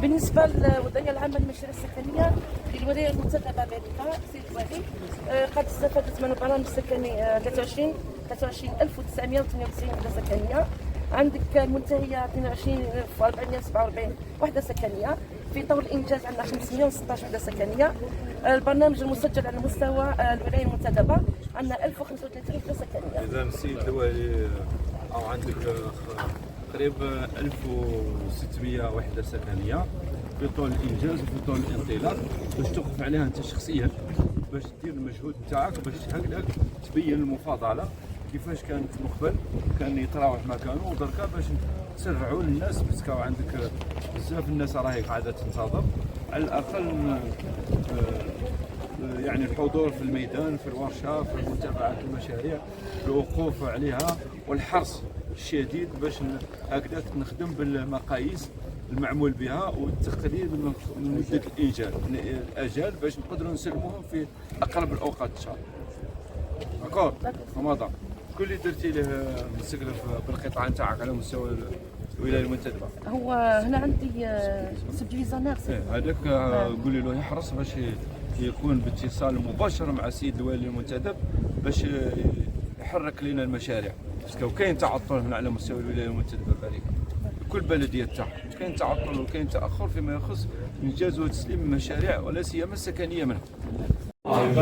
بالنسبه للوضعيه العامه للمشاريع السكنيه للولايه المنتدبه بذلك سيد الوالي، قد استفادت من البرامج السكني 23998 وحده سكنيه. عندك المنتهيه 22447 وحده سكنيه. في طور الانجاز عندنا 516 وحده سكنيه. البرنامج المسجل على مستوى الولايه المنتدبه عندنا 1035 وحده سكنيه. اذا السيد الوالي او عندك تقريبا 1600 وحده سكنيه في طول الانجاز وفي طول الانطلاق، باش توقف عليها انت شخصيا، باش دير المجهود نتاعك باش هكذاك تبين المفاضله كيفاش كانت مقبل كان يتراوح مكانه، ودركا باش تسرعوا للناس باسكو عندك بزاف الناس راهي قاعده تنتظر. على الاقل يعني الحضور في الميدان، في الورشه، في متابعه المشاريع، الوقوف عليها والحرص الشديد باش هكذاك نخدم بالمقاييس المعمول بها والتقليل من مده الاجال باش نقدروا نسلموهم في اقرب الاوقات ان شاء الله. داكور رمضان، شكون اللي درتي له مستقلف بالقطاع نتاعك على مستوى الولايه المنتدبه؟ هو هنا عندي سبديفيزيونير هذاك قولي له يحرص باش يكون باتصال مباشر مع السيد الوالي المنتدب باش يحرك لنا المشاريع، باسكو كاين تعطل هنا على مستوى الولايه المنتدبه بارك كل بلديه تاعها، كاين تعطل وكاين تاخر فيما يخص انجاز وتسليم المشاريع ولا سيما السكنيه منها.